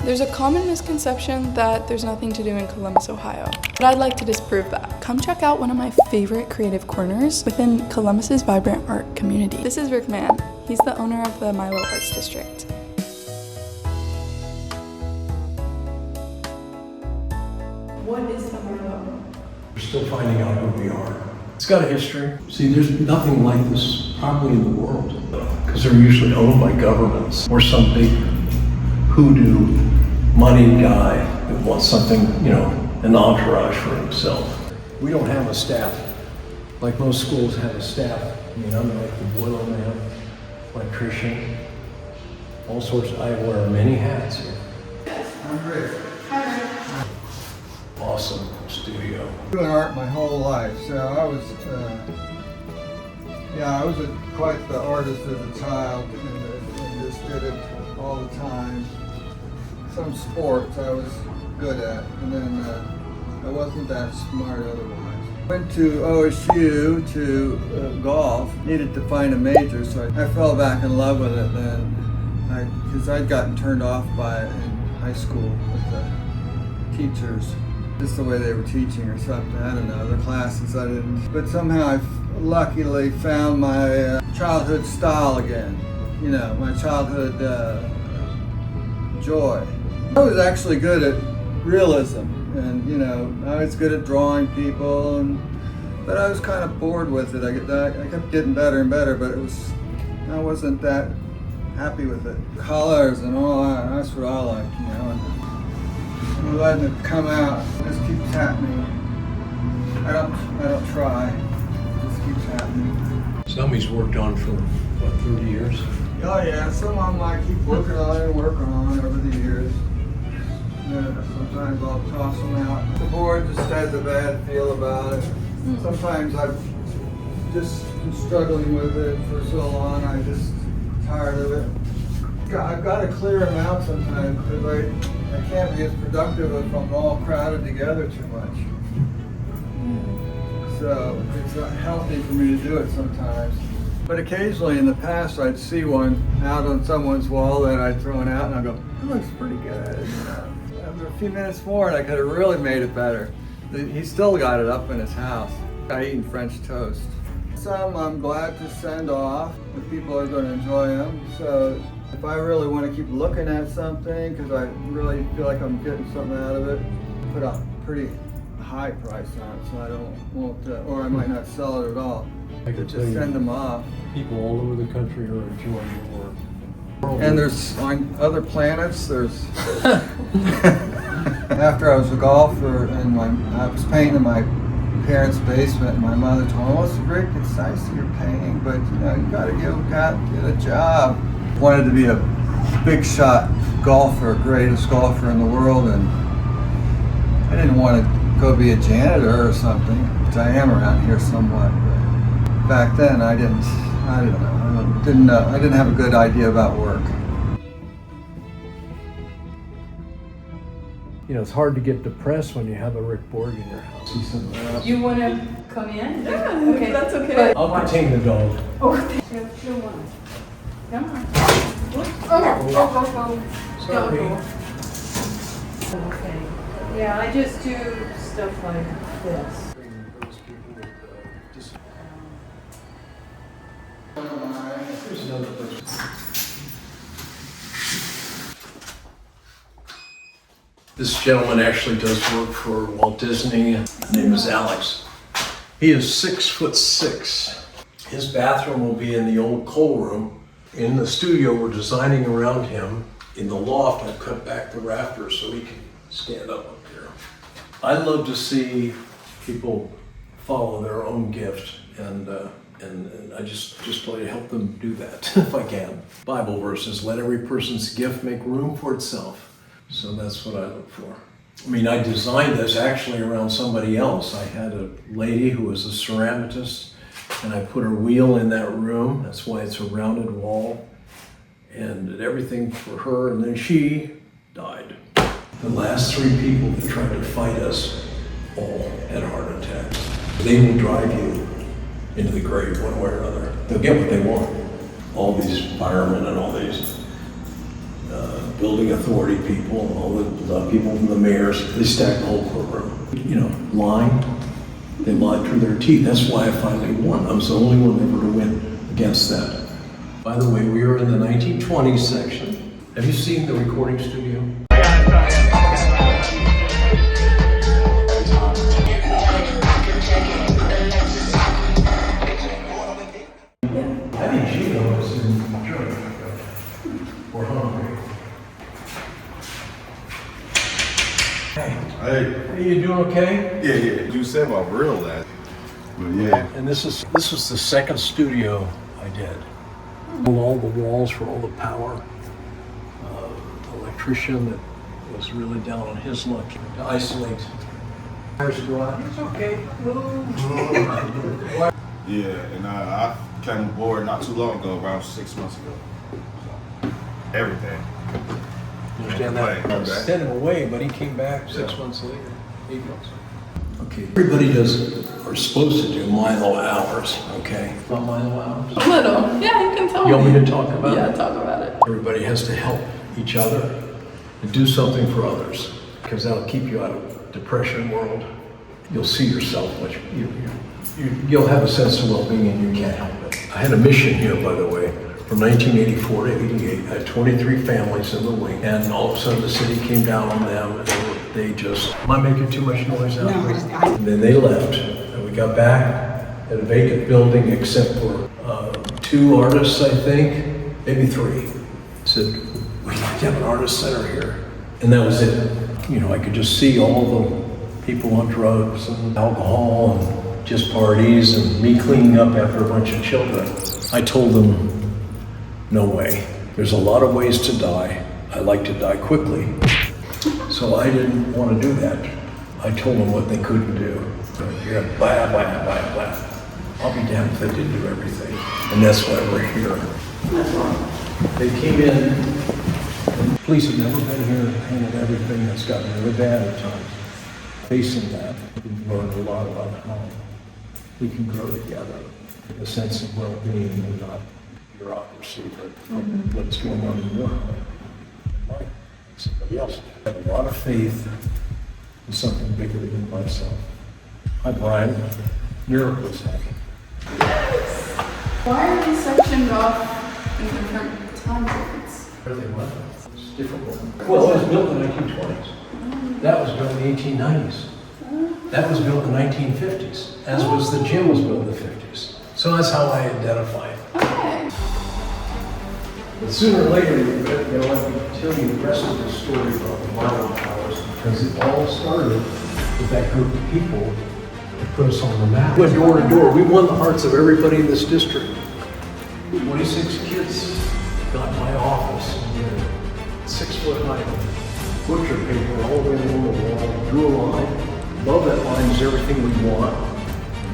There's a common misconception that there's nothing to do in Columbus, Ohio, but I'd like to disprove that. Come check out one of my favorite creative corners within Columbus's vibrant art community. This is Rick Mann. He's the owner of the Milo Arts District. What is the Milo? We're still finding out who we are. It's got a history. See, there's nothing like this probably in the world, because they're usually owned by governments or some big hoodoo moneyed guy that wants something, an entourage for himself. We don't have a staff like most schools have a staff. I'm like the boiler man, electrician, all sorts. I wear many hats here. I'm Rick. Awesome studio. Doing art my whole life, so I was quite the artist as a child, and just did it all the time. Some sports I was good at, and then I wasn't that smart otherwise. Went to OSU to golf. Needed to find a major, so I fell back in love with it then, because I'd gotten turned off by it in high school with the teachers. Just the way they were teaching or something, I don't know, the classes I didn't. But somehow I luckily found my childhood style again, my childhood joy. I was actually good at realism, and I was good at drawing people, but I was kind of bored with it. I kept getting better and better, but I wasn't that happy with it. Colors and all that, that's what I like, I'm letting it come out. It just keeps happening. I don't try. It just keeps happening. Some he's worked on for, 30 years? Oh yeah, some of them I keep working on over the years. Sometimes I'll toss them out. The board just has a bad feel about it. Sometimes I've just been struggling with it for so long, I just tired of it. I've got to clear them out sometimes because I can't be as productive if I'm all crowded together too much. So it's not healthy for me to do it sometimes. But occasionally in the past I'd see one out on someone's wall that I'd thrown out and I'd go, it looks pretty good. After a few minutes more and I could have really made it better. He's still got it up in his house. I eat French toast. Some I'm glad to send off if people are going to enjoy them. So if I really want to keep looking at something, because I really feel like I'm getting something out of it, put a pretty high price on it, so or I might not sell it at all. I could Just send them off. People all over the country are enjoying your work. And there's on other planets. There's after I was a golfer and I was painting in my parents' basement, and my mother told me, "Well, it's Rick, it's nice that you're painting, but you got to get a job." Wanted to be a big shot golfer, greatest golfer in the world, and I didn't want to go be a janitor or something, which I am around here somewhat. But back then, I didn't know. I didn't have a good idea about work. It's hard to get depressed when you have a Rick Borg in your house. You want to come in? Yeah, okay. That's okay. I'll contain the dog. Oh, you don't want it. Come on. Go. Sorry. Okay. Yeah, I just do stuff like this. Here's another person. This gentleman actually does work for Walt Disney. His name is Alex. He is 6'6". His bathroom will be in the old coal room. In the studio, we're designing around him. In the loft, I've cut back the rafters so he can stand up here. I love to see people follow their own gift, and I just try to help them do that if I can. Bible verses, let every person's gift make room for itself. So that's what I look for. I designed this actually around somebody else. I had a lady who was a ceramicist, and I put her wheel in that room. That's why it's a rounded wall. And did everything for her, and then she died. The last 3 people that tried to fight us all had heart attacks. They will drive you into the grave one way or another. They'll get what they want. All these firemen and all these building authority people, all the people from the mayors, they stacked the whole courtroom. You know, lying, they lied through their teeth. That's why I finally won. I was the only one ever to win against that. By the way, we are in the 1920s section. Have you seen the recording studio? I think Gino was in Germany. Or Hungary. Hey, Are you doing okay? yeah. You said about real last. But yeah. And this was the second studio I did. All the walls for all the power. The electrician that was really down on his luck to isolate. Wires go out. It's okay. Yeah, and I came aboard not too long ago, around 6 months ago. So, everything. You understand that? I sent him away, but he came back 6 months later, 8 months. Okay, everybody does, or supposed to do Milo hours, okay? Not Milo hours. A little. Yeah, you can tell You want me to talk about it? Yeah, talk about it. Everybody has to help each other and do something for others, because that'll keep you out of depression world. You'll see yourself much. You'll have a sense of well-being, and you can't help it. I had a mission here, by the way, from 1984 to 88. I had 23 families in the wing, and all of a sudden the city came down on them, and they just, am I making too much noise out there? And then they left, and we got back at a vacant building except for 2 artists, I think, maybe 3. Said, we have to have an artist center here. And that was it. You know, I could just see all the people on drugs and alcohol and just parties and me cleaning up after a bunch of children. I told them, no way. There's a lot of ways to die. I like to die quickly. So I didn't want to do that. I told them what they couldn't do. You're gonna blah, blah, blah, blah. I'll be damned if they didn't do everything. And that's why we're here. They came in, and police have never been here and handled everything that's gotten really bad at times. Facing that, we've learned a lot about how we can grow together. A sense of well-being and not bureaucracy, but what's going on in your heart. Like somebody else. I have a lot of faith in something bigger than myself. Hi, Brian. Miracles happen. Why are these sectioned off in different time periods? Really what? It's different. Well, it was built in the 1920s. That was built in the 1890s. That was built in the 1950s, as was the gym was built in the 50s. So that's how I identify it. Okay. But sooner or later, you're going to let me tell you the rest of the story about the Milo Powers, because it all started with that group of people that put us on the map. We went door to door. We won the hearts of everybody in this district. 26 kids got in my office, and 6-foot-high butcher paper all the way along the wall, drew a line. Above that line is everything we want.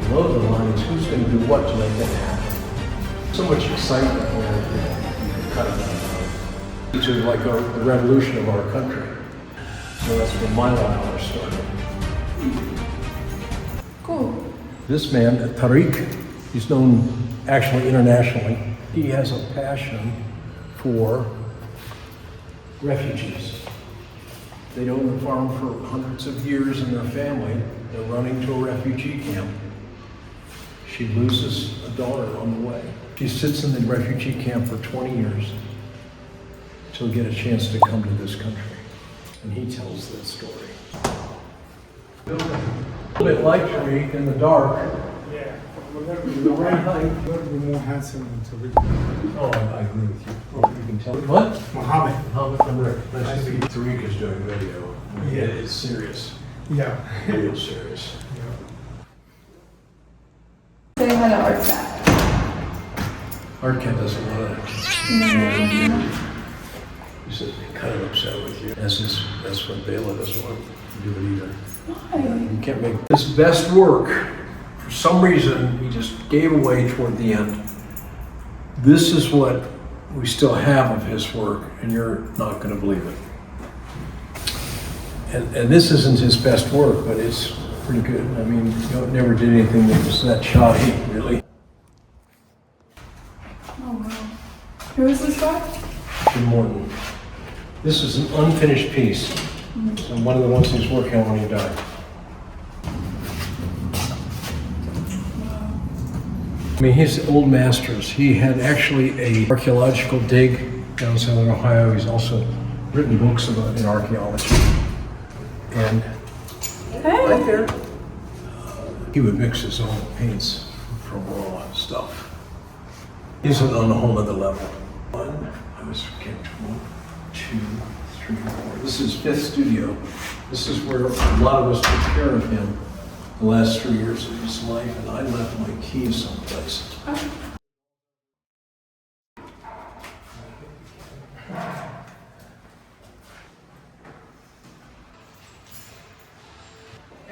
Below the line is who's going to do what to make that happen. So much excitement where you can cut it out. These are like the revolution of our country. So that's where Milo Arts started. Cool. This man, Tariq, he's known actually internationally. He has a passion for refugees. They'd owned the farm for hundreds of years in their family. They're running to a refugee camp. She loses a daughter on the way. She sits in the refugee camp for 20 years to get a chance to come to this country. And he tells that story. A little bit like Tariq in the dark. Yeah, The right height. we're going to be more handsome than Tariq. Oh, I agree with you. Oh, you can tell. What? Muhammad. Mohammed from Rick. Nice to meet you. Tariq is doing video. Yeah. It's serious. Yeah. Real serious. Say hi to Art Cat. Art Cat doesn't want to. He says he's kind of upset with you. That's what Bela doesn't want to do it either. Why? You can't make this best work. For some reason, he just gave away toward the end. This is what we still have of his work, and you're not going to believe it. And this isn't his best work, but it's pretty good. I mean, never did anything that was that shoddy, really. Oh wow. Who is this guy? Jim Morton. This is an unfinished piece. So one of the ones he's working on when he died. I mean, his old masters. He had actually a archaeological dig down southern Ohio. He's also written books about in archaeology. And right there, he would mix his own paints from raw stuff. He's on a whole other level. I was forgetting 1, 2, 3, 4. This is fifth studio. This is where a lot of us took care of him the last 3 years of his life, and I left my keys someplace.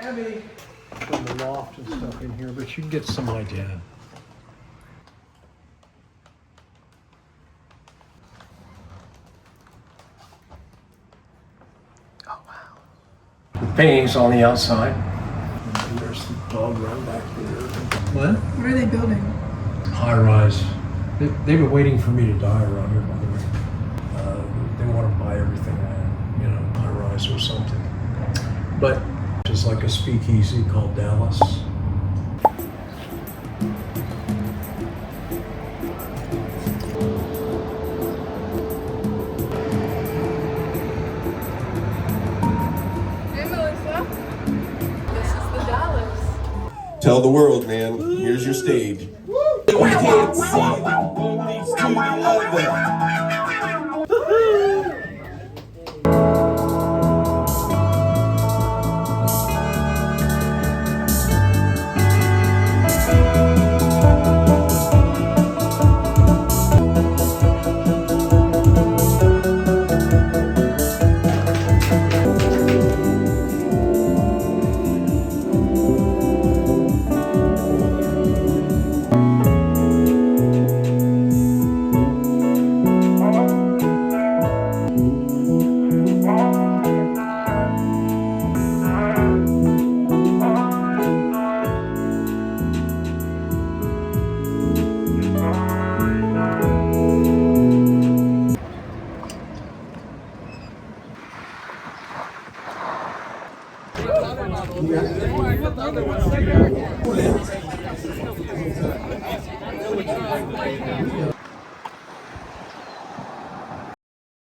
Abby, from the loft and stuff in here, but you can get some idea. Oh wow! The paintings on the outside. And there's the dog run back there. What? What are they building? High rise. They've been waiting for me to die around here, by the way. They want to buy everything, high rise or something. But it's like a speakeasy called Dallas. Hey Melissa, this is the Dallas. Tell the world, man. Here's your stage. We can't see one leads to the other.